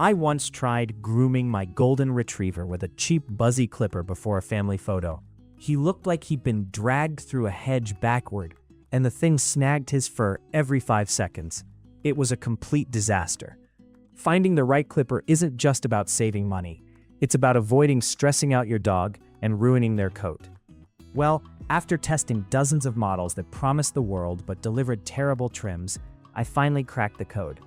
I once tried grooming my golden retriever with a cheap buzzy clipper before a family photo. He looked like he'd been dragged through a hedge backward, and the thing snagged his fur every 5 seconds. It was a complete disaster. Finding the right clipper isn't just about saving money. It's about avoiding stressing out your dog and ruining their coat. Well, after testing dozens of models that promised the world but delivered terrible trims, I finally cracked the code.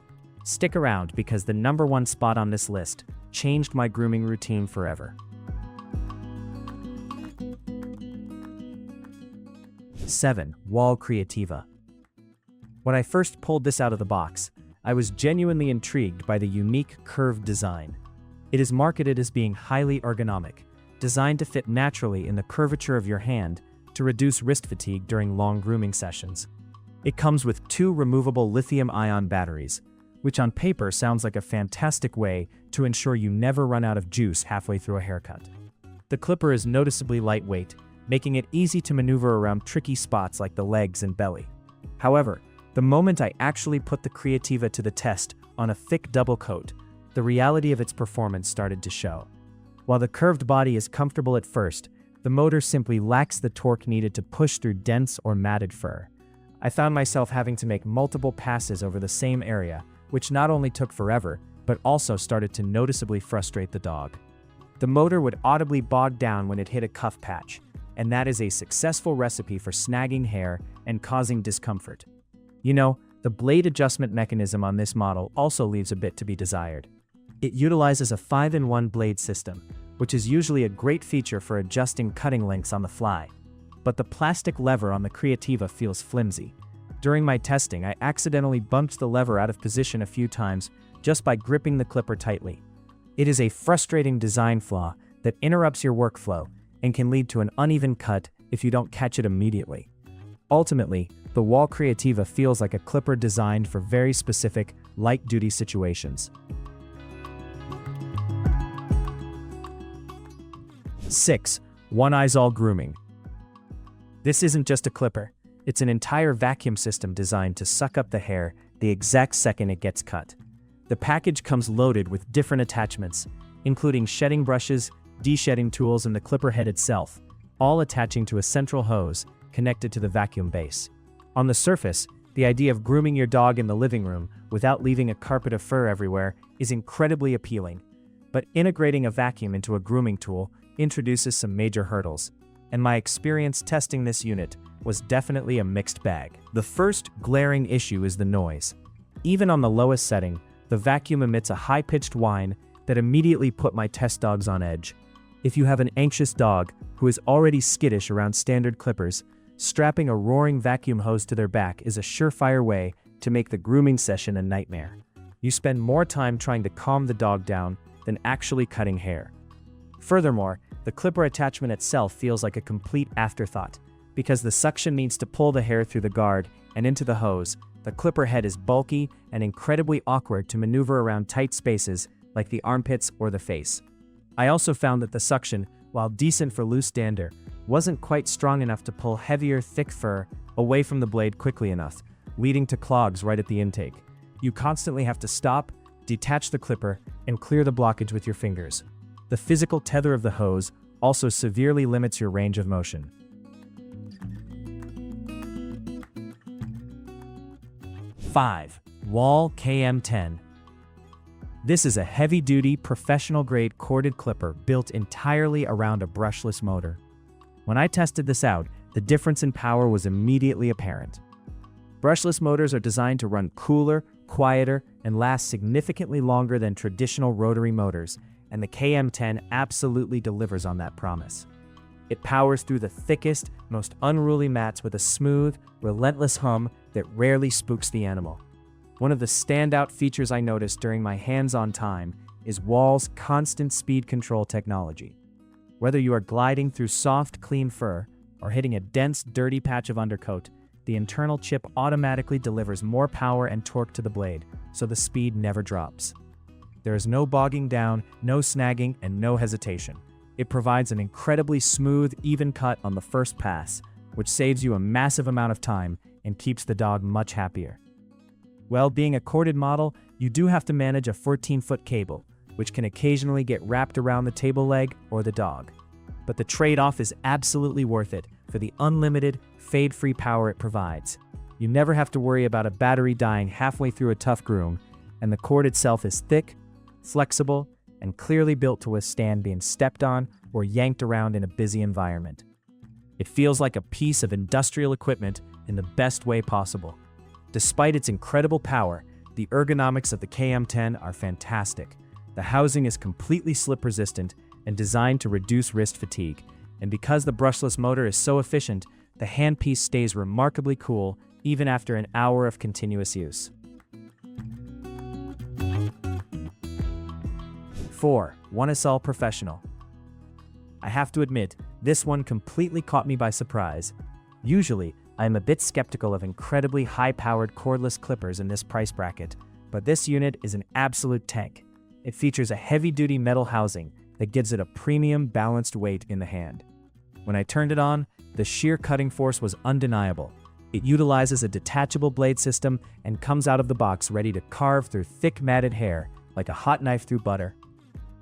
Stick around because the #1 spot on this list changed my grooming routine forever. 7. Wahl Creativa. When I first pulled this out of the box, I was genuinely intrigued by the unique curved design. It is marketed as being highly ergonomic, designed to fit naturally in the curvature of your hand to reduce wrist fatigue during long grooming sessions. It comes with 2 removable lithium-ion batteries, which on paper sounds like a fantastic way to ensure you never run out of juice halfway through a haircut. The clipper is noticeably lightweight, making it easy to maneuver around tricky spots like the legs and belly. However, the moment I actually put the Creativa to the test on a thick double coat, the reality of its performance started to show. While the curved body is comfortable at first, the motor simply lacks the torque needed to push through dense or matted fur. I found myself having to make multiple passes over the same area, which not only took forever, but also started to noticeably frustrate the dog. The motor would audibly bog down when it hit a cuff patch, and that is a successful recipe for snagging hair and causing discomfort. You know, the blade adjustment mechanism on this model also leaves a bit to be desired. It utilizes a 5-in-1 blade system, which is usually a great feature for adjusting cutting lengths on the fly. But the plastic lever on the Creativa feels flimsy. During my testing, I accidentally bumped the lever out of position a few times just by gripping the clipper tightly. It is a frustrating design flaw that interrupts your workflow and can lead to an uneven cut if you don't catch it immediately. Ultimately, the Wahl Creativa feels like a clipper designed for very specific, light-duty situations. 6. Oneisall Grooming. This isn't just a clipper. It's an entire vacuum system designed to suck up the hair the exact second it gets cut. The package comes loaded with different attachments, including shedding brushes, de-shedding tools, and the clipper head itself, all attaching to a central hose connected to the vacuum base. On the surface, the idea of grooming your dog in the living room without leaving a carpet of fur everywhere is incredibly appealing. But integrating a vacuum into a grooming tool introduces some major hurdles, and my experience testing this unit was definitely a mixed bag. The first glaring issue is the noise. Even on the lowest setting, the vacuum emits a high-pitched whine that immediately put my test dogs on edge. If you have an anxious dog who is already skittish around standard clippers, strapping a roaring vacuum hose to their back is a surefire way to make the grooming session a nightmare. You spend more time trying to calm the dog down than actually cutting hair. Furthermore, the clipper attachment itself feels like a complete afterthought. Because the suction needs to pull the hair through the guard and into the hose, the clipper head is bulky and incredibly awkward to maneuver around tight spaces like the armpits or the face. I also found that the suction, while decent for loose dander, wasn't quite strong enough to pull heavier, thick fur away from the blade quickly enough, leading to clogs right at the intake. You constantly have to stop, detach the clipper, and clear the blockage with your fingers. The physical tether of the hose also severely limits your range of motion. 5. Wahl KM10. This is a heavy-duty, professional-grade corded clipper built entirely around a brushless motor. When I tested this out, the difference in power was immediately apparent. Brushless motors are designed to run cooler, quieter, and last significantly longer than traditional rotary motors, and the KM10 absolutely delivers on that promise. It powers through the thickest, most unruly mats with a smooth, relentless hum that rarely spooks the animal. One of the standout features I noticed during my hands-on time is Wahl's constant speed control technology. Whether you are gliding through soft, clean fur or hitting a dense, dirty patch of undercoat, the internal chip automatically delivers more power and torque to the blade, so the speed never drops. There is no bogging down, no snagging, and no hesitation. It provides an incredibly smooth, even cut on the first pass, which saves you a massive amount of time and keeps the dog much happier. Well, being a corded model, you do have to manage a 14-foot cable, which can occasionally get wrapped around the table leg or the dog. But the trade-off is absolutely worth it for the unlimited, fade-free power it provides. You never have to worry about a battery dying halfway through a tough groom, and the cord itself is thick, flexible, and clearly built to withstand being stepped on or yanked around in a busy environment. It feels like a piece of industrial equipment in the best way possible. Despite its incredible power, the ergonomics of the KM10 are fantastic. The housing is completely slip-resistant and designed to reduce wrist fatigue, and because the brushless motor is so efficient, the handpiece stays remarkably cool even after an hour of continuous use. 4. Oneisall Professional. I have to admit, this one completely caught me by surprise. Usually, I am a bit skeptical of incredibly high-powered cordless clippers in this price bracket, but this unit is an absolute tank. It features a heavy-duty metal housing that gives it a premium balanced weight in the hand. When I turned it on, the sheer cutting force was undeniable. It utilizes a detachable blade system and comes out of the box ready to carve through thick matted hair like a hot knife through butter.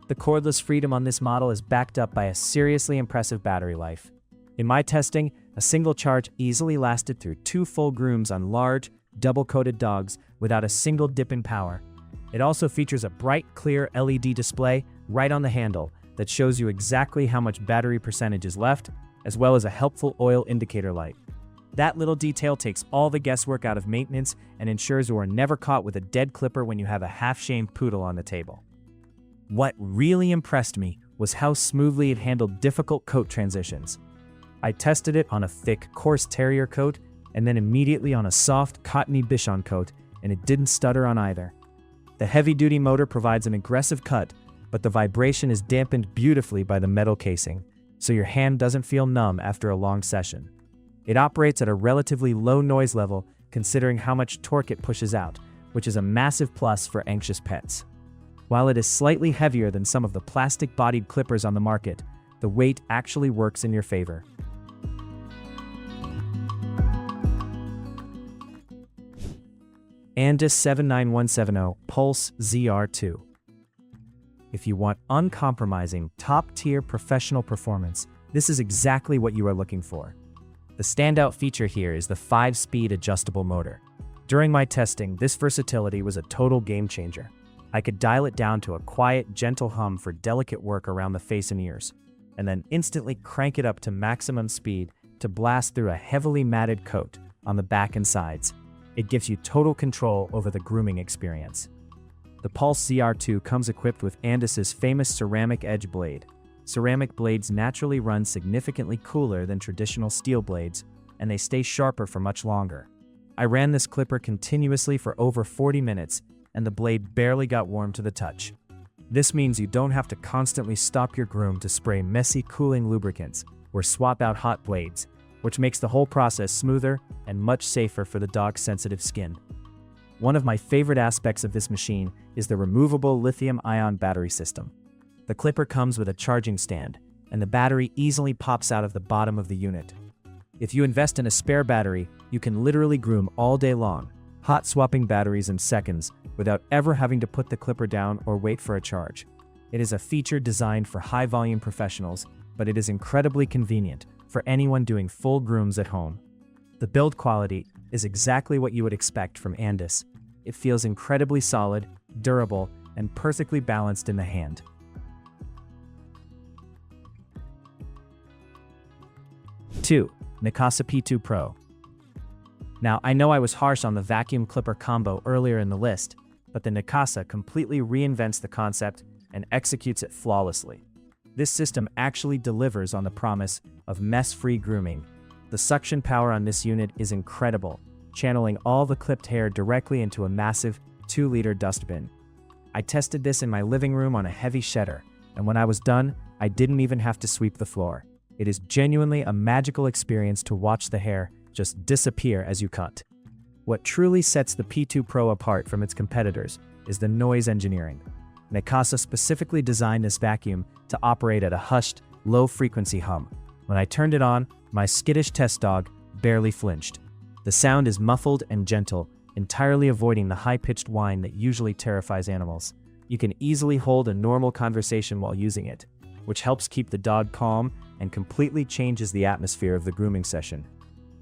The cordless freedom on this model is backed up by a seriously impressive battery life. In my testing, a single charge easily lasted through 2 full grooms on large, double-coated dogs without a single dip in power. It also features a bright, clear LED display right on the handle that shows you exactly how much battery percentage is left, as well as a helpful oil indicator light. That little detail takes all the guesswork out of maintenance and ensures you are never caught with a dead clipper when you have a half-shamed poodle on the table. What really impressed me was how smoothly it handled difficult coat transitions. I tested it on a thick, coarse terrier coat and then immediately on a soft, cottony Bichon coat, and it didn't stutter on either. The heavy-duty motor provides an aggressive cut, but the vibration is dampened beautifully by the metal casing, so your hand doesn't feel numb after a long session. It operates at a relatively low noise level considering how much torque it pushes out, which is a massive plus for anxious pets. While it is slightly heavier than some of the plastic-bodied clippers on the market, the weight actually works in your favor. Andis 79170 Pulse ZR2. If you want uncompromising, top-tier professional performance, this is exactly what you are looking for. The standout feature here is the 5-speed adjustable motor. During my testing, this versatility was a total game-changer. I could dial it down to a quiet, gentle hum for delicate work around the face and ears, and then instantly crank it up to maximum speed to blast through a heavily matted coat on the back and sides. It gives you total control over the grooming experience. The Pulse ZR2 comes equipped with Andis's famous ceramic edge blade. Ceramic blades naturally run significantly cooler than traditional steel blades, and they stay sharper for much longer. I ran this clipper continuously for over 40 minutes, and the blade barely got warm to the touch. This means you don't have to constantly stop your groom to spray messy cooling lubricants or swap out hot blades, which makes the whole process smoother and much safer for the dog's sensitive skin. One of my favorite aspects of this machine is the removable lithium-ion battery system. The clipper comes with a charging stand, and the battery easily pops out of the bottom of the unit. If you invest in a spare battery, you can literally groom all day long, hot swapping batteries in seconds without ever having to put the clipper down or wait for a charge. It is a feature designed for high-volume professionals, but it is incredibly convenient for anyone doing full grooms at home. The build quality is exactly what you would expect from Andis. It feels incredibly solid, durable, and perfectly balanced in the hand. Two, Neakasa P2 Pro. Now, I know I was harsh on the vacuum clipper combo earlier in the list, but the Neakasa completely reinvents the concept and executes it flawlessly. This system actually delivers on the promise of mess-free grooming. The suction power on this unit is incredible, channeling all the clipped hair directly into a massive 2-liter dustbin. I tested this in my living room on a heavy shedder, and when I was done, I didn't even have to sweep the floor. It is genuinely a magical experience to watch the hair just disappear as you cut. What truly sets the P2 Pro apart from its competitors is the noise engineering. Neakasa specifically designed this vacuum to operate at a hushed, low-frequency hum. When I turned it on, my skittish test dog barely flinched. The sound is muffled and gentle, entirely avoiding the high-pitched whine that usually terrifies animals. You can easily hold a normal conversation while using it, which helps keep the dog calm and completely changes the atmosphere of the grooming session.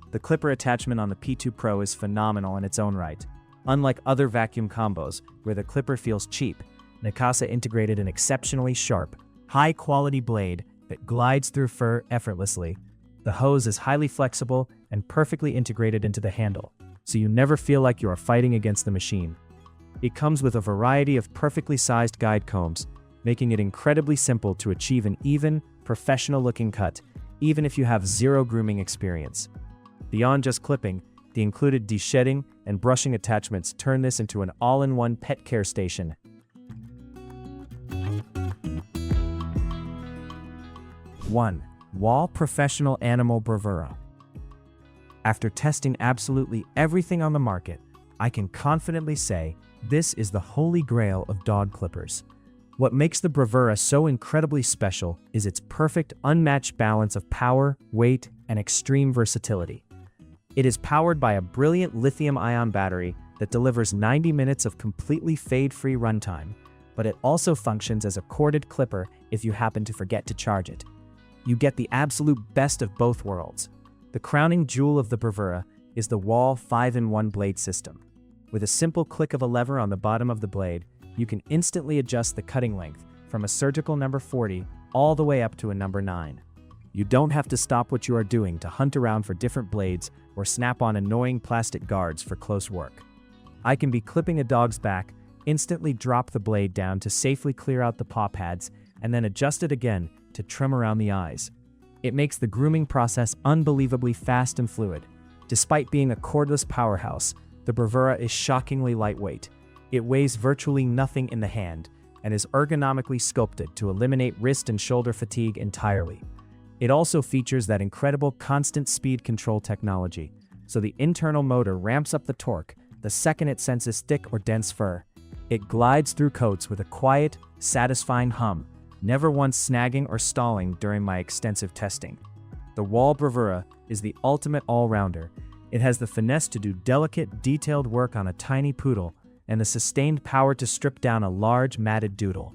The clipper attachment on the P2 Pro is phenomenal in its own right. Unlike other vacuum combos, where the clipper feels cheap, Neakasa integrated an exceptionally sharp, high-quality blade that glides through fur effortlessly. The hose is highly flexible and perfectly integrated into the handle, so you never feel like you are fighting against the machine. It comes with a variety of perfectly sized guide combs, making it incredibly simple to achieve an even, professional-looking cut, even if you have zero grooming experience. Beyond just clipping, the included de-shedding and brushing attachments turn this into an all-in-one pet care station. Wahl Professional Animal Bravura. After testing absolutely everything on the market, I can confidently say this is the holy grail of dog clippers. What makes the Bravura so incredibly special is its perfect, unmatched balance of power, weight, and extreme versatility. It is powered by a brilliant lithium-ion battery that delivers 90 minutes of completely fade-free runtime, but it also functions as a corded clipper if you happen to forget to charge it. You get the absolute best of both worlds. The crowning jewel of the Bravura is the Wahl 5-in-1 blade system. With a simple click of a lever on the bottom of the blade, you can instantly adjust the cutting length from a surgical number 40 all the way up to a number 9. You don't have to stop what you are doing to hunt around for different blades or snap on annoying plastic guards for close work. I can be clipping a dog's back, instantly drop the blade down to safely clear out the paw pads, and then adjust it again to trim around the eyes. It makes the grooming process unbelievably fast and fluid. Despite being a cordless powerhouse, the Bravura is shockingly lightweight. It weighs virtually nothing in the hand and is ergonomically sculpted to eliminate wrist and shoulder fatigue entirely. It also features that incredible constant speed control technology, so the internal motor ramps up the torque the second it senses thick or dense fur. It glides through coats with a quiet, satisfying hum, never once snagging or stalling during my extensive testing. The Wahl Bravura is the ultimate all-rounder. It has the finesse to do delicate, detailed work on a tiny poodle and the sustained power to strip down a large, matted doodle.